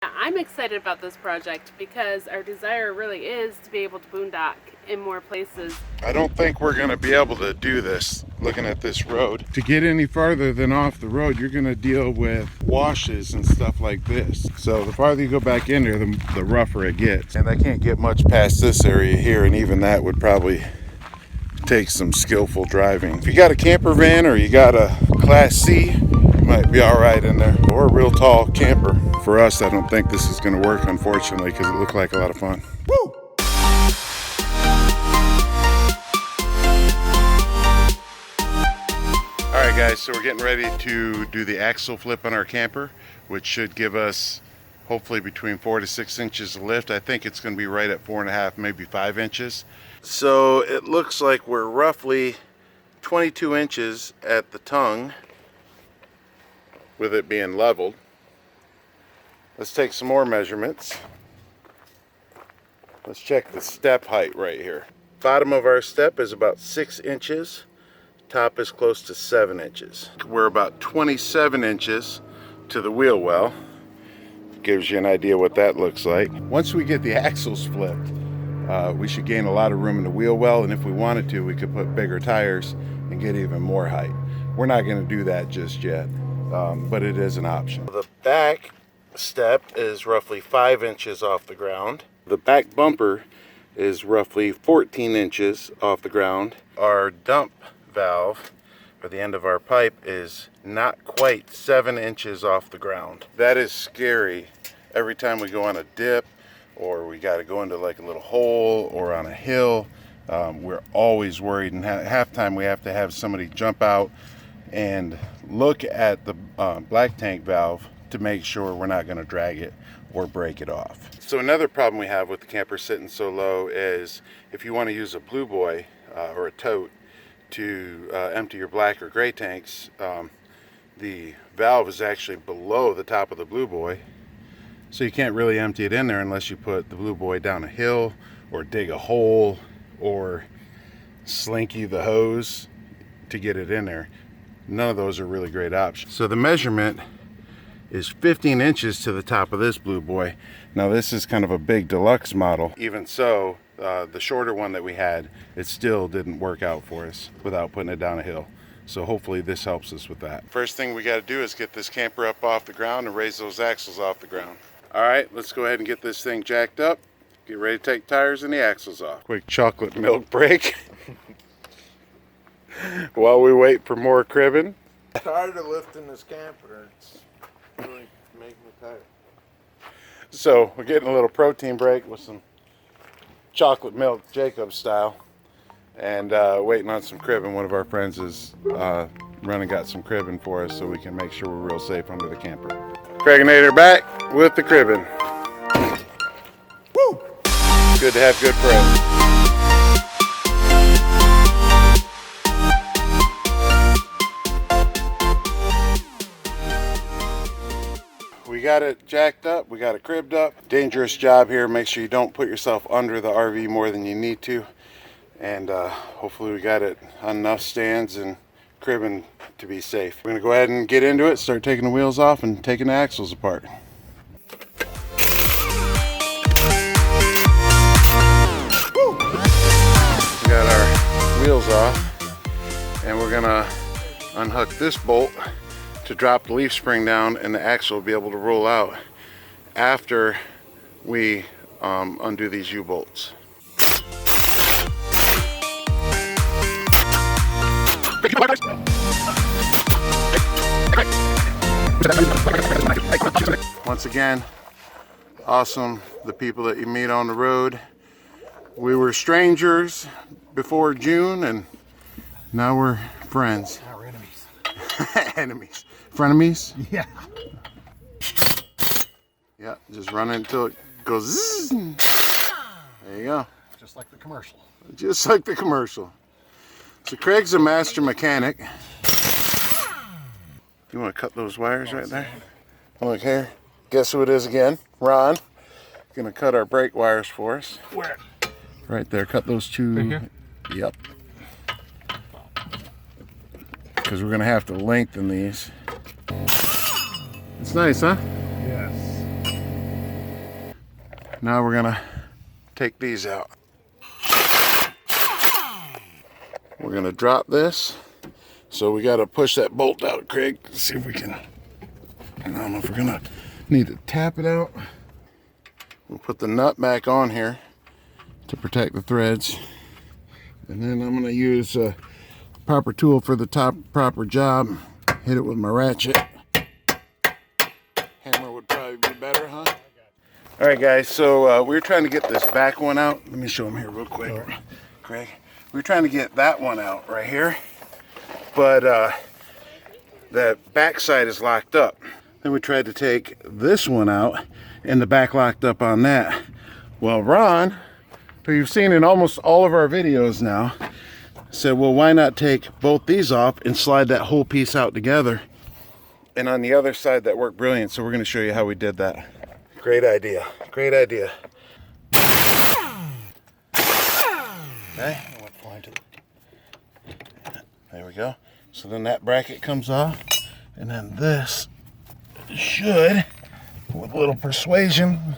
I'm excited about this project because our desire really is to be able to boondock in more places. I don't think we're going to be able to do this looking at this road. To get any farther than off the road, you're going to deal with washes and stuff like this. So the farther you go back in there, the rougher it gets. And I can't get much past this area here, and even that would probably take some skillful driving. If you got a camper van or you got a Class C, you might be all right in there. Or a real tall camper. For us, I don't think this is going to work, unfortunately, because it looked like a lot of fun. Woo! Alright guys, so we're getting ready to do the axle flip on our camper, which should give us hopefully between 4 to 6 inches of lift. I think it's going to be right at 4.5, maybe 5 inches. So it looks like we're roughly 22 inches at the tongue with it being leveled. Let's take some more measurements. Let's check the step height right here. Bottom of our step is about 6 inches. Top is close to 7 inches. We're about 27 inches to the wheel well. Gives you an idea what that looks like. Once we get the axles flipped, we should gain a lot of room in the wheel well, and if we wanted to, we could put bigger tires and get even more height. We're not going to do that just yet, but it is an option. The back step is roughly 5 inches off the ground. The back bumper is roughly 14 inches off the ground. Our dump valve, or the end of our pipe, is not quite 7 inches off the ground. That is scary. Every time we go on a dip, or we got to go into like a little hole or on a hill, we're always worried, and half time we have to have somebody jump out and look at the black tank valve to make sure we're not going to drag it or break it off. So another problem we have with the camper sitting so low is if you want to use a blue boy or a tote to empty your black or gray tanks, the valve is actually below the top of the blue boy, so you can't really empty it in there unless you put the blue boy down a hill or dig a hole or slinky the hose to get it in there. None of those are really great options. So the measurement is 15 inches to the top of this blue boy. Now this is kind of a big deluxe model. Even so, the shorter one that we had, it still didn't work out for us without putting it down a hill. So hopefully this helps us with that. First thing we got to do is get this camper up off the ground and raise those axles off the ground. All right, let's go ahead and get this thing jacked up. Get ready to take tires and the axles off. Quick chocolate milk break while we wait for more cribbing. I'm tired of lifting this camper. It's really making me tired. So we're getting a little protein break with some chocolate milk, Jacob style, and waiting on some cribbing. One of our friends is run and got some cribbing for us so we can make sure we're real safe under the camper. Craiginator back with the cribbing. Woo! Good to have good friends. We got it jacked up, we got it cribbed up. Dangerous job here. Make sure you don't put yourself under the RV more than you need to. And hopefully we got it on enough stands and cribbing to be safe. We're gonna go ahead and get into it, start taking the wheels off and taking the axles apart. Woo! We got our wheels off, and we're gonna unhook this bolt to drop the leaf spring down, and the axle will be able to roll out after we undo these U-bolts. Once again, awesome, the people that you meet on the road. We were strangers before June, and now we're friends. Now we're enemies. Enemies. Frenemies? Yeah. Yeah, just run it until it goes zzz. There you go. Just like the commercial. Just like the commercial. So Craig's a master mechanic. You want to cut those wires right there? Look here. Guess who it is again? Ron. Gonna cut our brake wires for us. Where? Right there. Cut those two. Right here? Yep. Because we're gonna have to lengthen these. It's nice, huh? Yes. Now we're gonna take these out. We're gonna drop this. So we gotta push that bolt out, Craig. Let's see if we can. I don't know if we're gonna need to tap it out. We'll put the nut back on here to protect the threads. And then I'm gonna use a proper tool for the proper job. Hit it with my ratchet. Hammer would probably be better, huh? All right, guys, so we were trying to get this back one out. Let me show them here real quick, Craig. We were trying to get that one out right here, but the back side is locked up. Then we tried to take this one out, and the back locked up on that. Well, Ron, who you've seen in almost all of our videos now, said, well, why not take both these off and slide that whole piece out together? And on the other side, that worked brilliant. So we're going to show you how we did that. Great idea. Great idea. Okay. There we go. So then that bracket comes off. And then this should, with a little persuasion,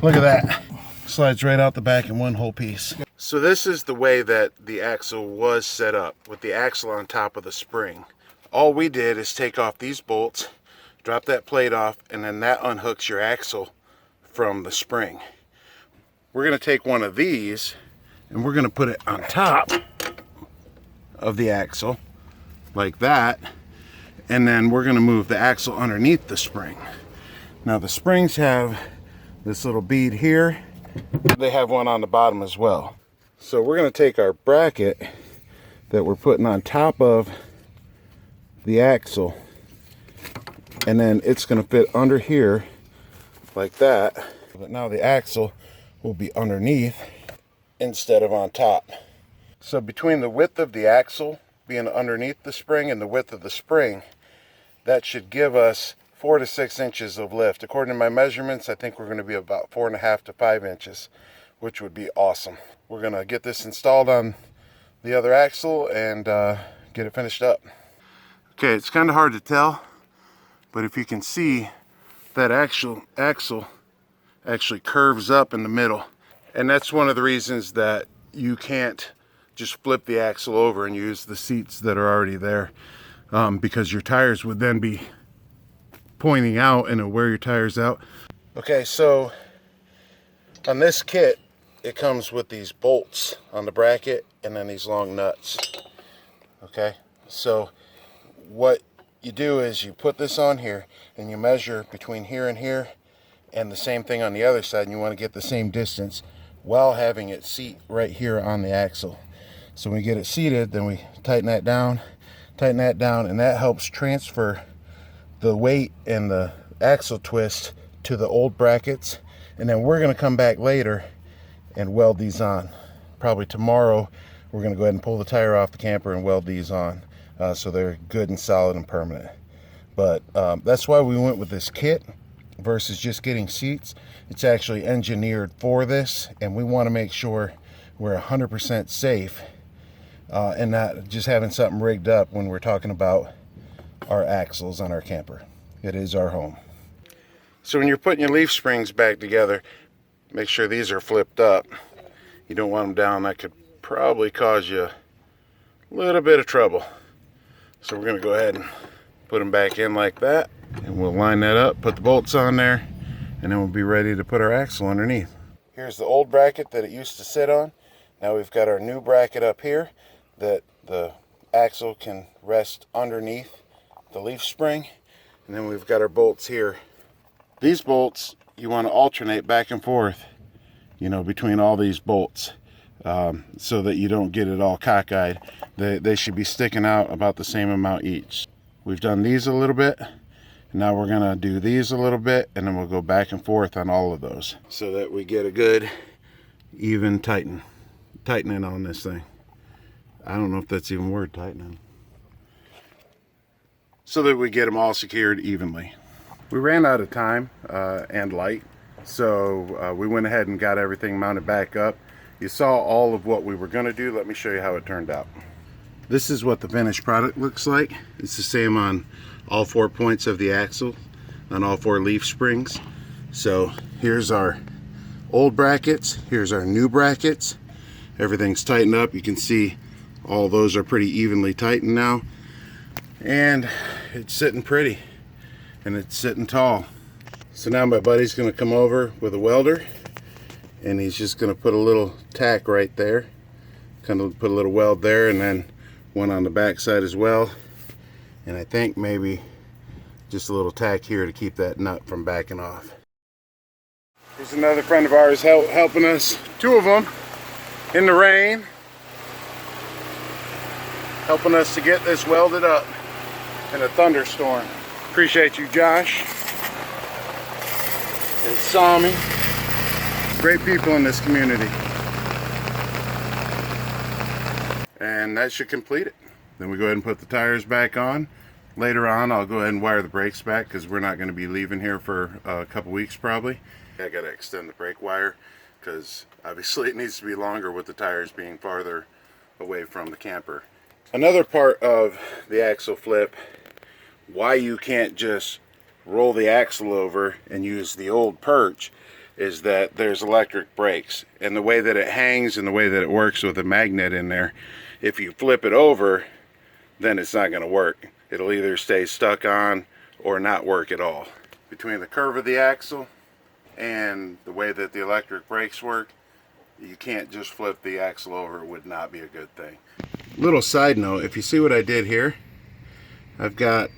look at that. Slides right out the back in one whole piece. So this is the way that the axle was set up, with the axle on top of the spring. All we did is take off these bolts, drop that plate off, and then that unhooks your axle from the spring. We're going to take one of these and we're going to put it on top of the axle like that, and then we're going to move the axle underneath the spring. Now the springs have this little bead here. They have one on the bottom as well. So we're going to take our bracket that we're putting on top of the axle, and then it's going to fit under here like that. But now the axle will be underneath instead of on top. So between the width of the axle being underneath the spring and the width of the spring, that should give us 4 to 6 inches of lift. According to my measurements, I think we're going to be about 4.5 to 5 inches, which would be awesome. We're going to get this installed on the other axle and get it finished up. Okay, it's kind of hard to tell, but if you can see, that axle actually curves up in the middle. And that's one of the reasons that you can't just flip the axle over and use the seats that are already there, because your tires would then be pointing out and it'll wear your tires out. Okay, so on this kit, it comes with these bolts on the bracket and then these long nuts. Okay, so what you do is you put this on here and you measure between here and here, and the same thing on the other side, and you want to get the same distance while having it seat right here on the axle. So when we get it seated, then we tighten that down, and that helps transfer the weight and the axle twist to the old brackets. And then we're going to come back later and weld these on. Probably tomorrow we're going to go ahead and pull the tire off the camper and weld these on, so they're good and solid and permanent. But that's why we went with this kit versus just getting seats. It's actually engineered for this, and we want to make sure we're 100% safe and not just having something rigged up when we're talking about our axles on our camper. It is our home. So when you're putting your leaf springs back together, make sure these are flipped up. You don't want them down. That could probably cause you a little bit of trouble. So we're going to go ahead and put them back in like that, and we'll line that up, put the bolts on there, and then we'll be ready to put our axle underneath. Here's the old bracket that it used to sit on. Now we've got our new bracket up here that the axle can rest underneath the leaf spring, and then we've got our bolts here. These bolts you want to alternate back and forth, you know, between all these bolts, so that you don't get it all cockeyed. They should be sticking out about the same amount each. We've done these a little bit, and now we're gonna do these a little bit, and then we'll go back and forth on all of those so that we get a good even tightening on this thing. I don't know if that's even a word, tightening. So that we get them all secured evenly. We ran out of time and light, so we went ahead and got everything mounted back up. You saw all of what we were going to do. Let me show you how it turned out. This is what the finished product looks like. It's the same on all 4 points of the axle, on all 4 leaf springs. So here's our old brackets. Here's our new brackets. Everything's tightened up. You can see all those are pretty evenly tightened now. And it's sitting pretty. And it's sitting tall. So now my buddy's going to come over with a welder. And he's just going to put a little tack right there. Kind of put a little weld there, and then one on the back side as well. And I think maybe just a little tack here to keep that nut from backing off. Here's another friend of ours helping us. Two of them in the rain. Helping us to get this welded up in a thunderstorm. Appreciate you, Josh and Sami. Great people in this community. And that should complete it. Then we go ahead and put the tires back on. Later on, I'll go ahead and wire the brakes back because we're not going to be leaving here for a couple weeks probably. I got to extend the brake wire because obviously it needs to be longer with the tires being farther away from the camper. Another part of the axle flip, why you can't just roll the axle over and use the old perch, is that there's electric brakes. And the way that it hangs and the way that it works with a magnet in there, if you flip it over, then it's not going to work. It'll either stay stuck on or not work at all. Between the curve of the axle and the way that the electric brakes work, you can't just flip the axle over. It would not be a good thing. Little side note, if you see what I did here, I've got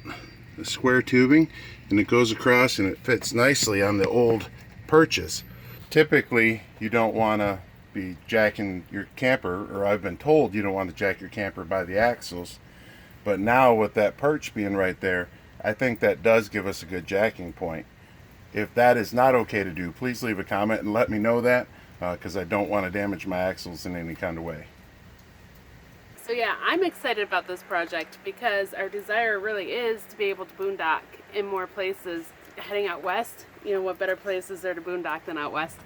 a square tubing and it goes across and it fits nicely on the old perches. Typically you don't want to be jacking your camper, or I've been told you don't want to jack your camper by the axles, but now with that perch being right there, I think that does give us a good jacking point. If that is not okay to do, please leave a comment and let me know that, because I don't want to damage my axles in any kind of way. So yeah, I'm excited about this project because our desire really is to be able to boondock in more places heading out west. You know, what better places are to boondock than out west?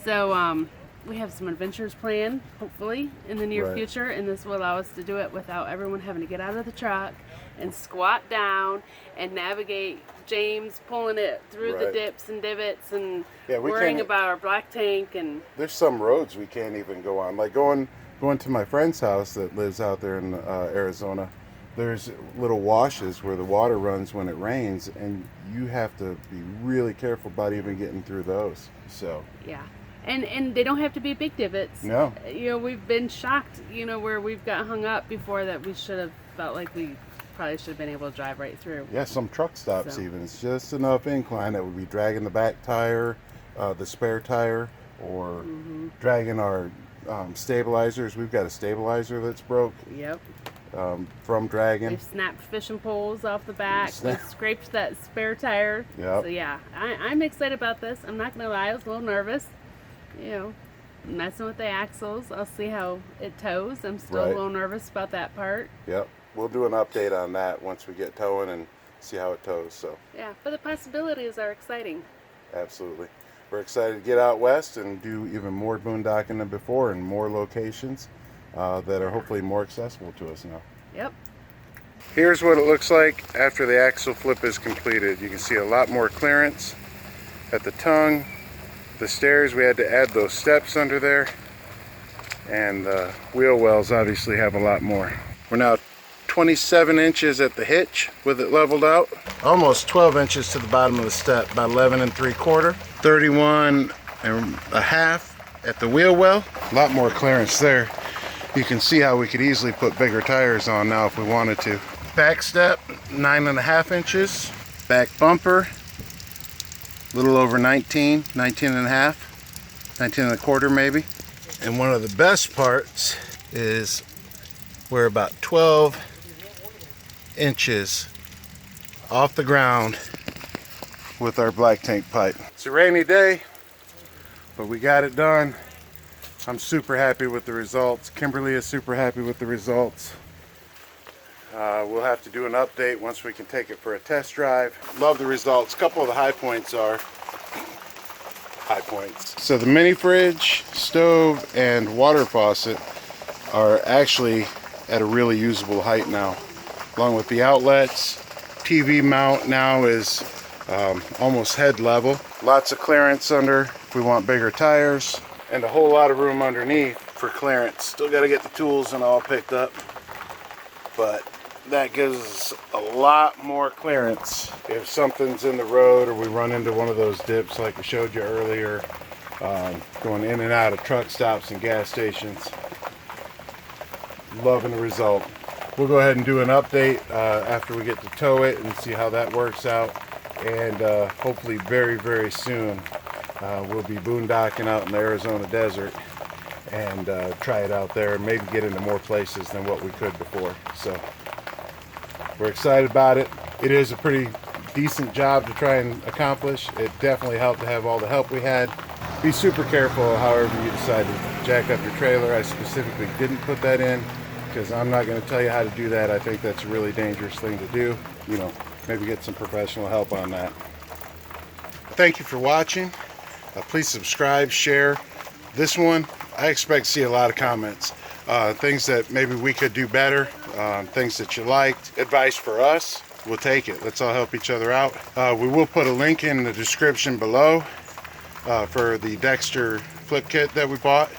So we have some adventures planned, hopefully, in the near future, and this will allow us to do it without everyone having to get out of the truck and squat down and navigate James pulling it through the dips and divots and worrying about our black tank. And there's some roads we can't even go on, like going to my friend's house that lives out there in Arizona. There's little washes where the water runs when it rains, and you have to be really careful about even getting through those. So yeah. And they don't have to be big divots. No. You know, we've been shocked, you know, where we've got hung up before that we should have felt like we probably should have been able to drive right through. Yeah, some truck stops even. It's just enough incline that would be dragging the back tire, the spare tire, or dragging our stabilizers. We've got a stabilizer that's broke. Yep. From dragging. We've snapped fishing poles off the back. We've scraped that spare tire. Yep. So yeah, I'm excited about this. I'm not gonna lie, I was a little nervous. You know, messing with the axles. I'll see how it tows. I'm still a little nervous about that part. Yep. We'll do an update on that once we get towing and see how it tows. So yeah, but the possibilities are exciting. Absolutely. We're excited to get out west and do even more boondocking than before in more locations that are hopefully more accessible to us now. Yep. Here's what it looks like after the axle flip is completed. You can see a lot more clearance at the tongue. The stairs, we had to add those steps under there, and the wheel wells obviously have a lot more. We're now 27 inches at the hitch with it leveled out. Almost 12 inches to the bottom of the step, about 11 3/4. 31 1/2 at the wheel well. A lot more clearance there. You can see how we could easily put bigger tires on now if we wanted to. Back step, 9 1/2 inches. Back bumper, a little over 19 1/2, 19 1/4 maybe. And one of the best parts is we're about 12 inches off the ground with our black tank pipe. It's a rainy day, but we got it done. I'm super happy with the results. Kimberly is super happy with the results. We'll have to do an update once we can take it for a test drive. Love the results. A couple of the high points are high points. So the mini fridge, stove, and water faucet are actually at a really usable height now. Along with the outlets, TV mount now is almost head level. Lots of clearance under if we want bigger tires, and a whole lot of room underneath for clearance. Still got to get the tools and all picked up, but that gives us a lot more clearance if something's in the road or we run into one of those dips like we showed you earlier, going in and out of truck stops and gas stations. Loving the result. We'll go ahead and do an update after we get to tow it and see how that works out, and hopefully very soon we'll be boondocking out in the Arizona desert and try it out there, maybe get into more places than what we could before. So we're excited about it. It is a pretty decent job to try and accomplish. It definitely helped to have all the help we had. Be super careful however you decide to jack up your trailer. I specifically didn't put that in because I'm not going to tell you how to do that. I think that's a really dangerous thing to do. You know, maybe get some professional help on that. Thank you for watching. Please subscribe, share. This one, I expect to see a lot of comments. Things that maybe we could do better, things that you liked, advice for us, we'll take it. Let's all help each other out. We will put a link in the description below for the Dexter flip kit that we bought.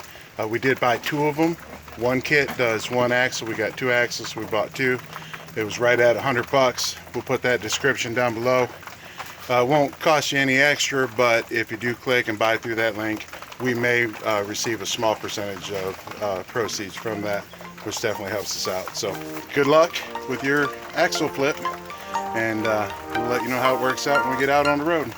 We did buy 2 of them. One kit does 1 axle. We got 2 axles. We bought 2. It was right at $100. We'll put that description down below. Won't cost you any extra, but if you do click and buy through that link, we may receive a small percentage of proceeds from that, which definitely helps us out. So good luck with your axle flip, and we'll let you know how it works out when we get out on the road.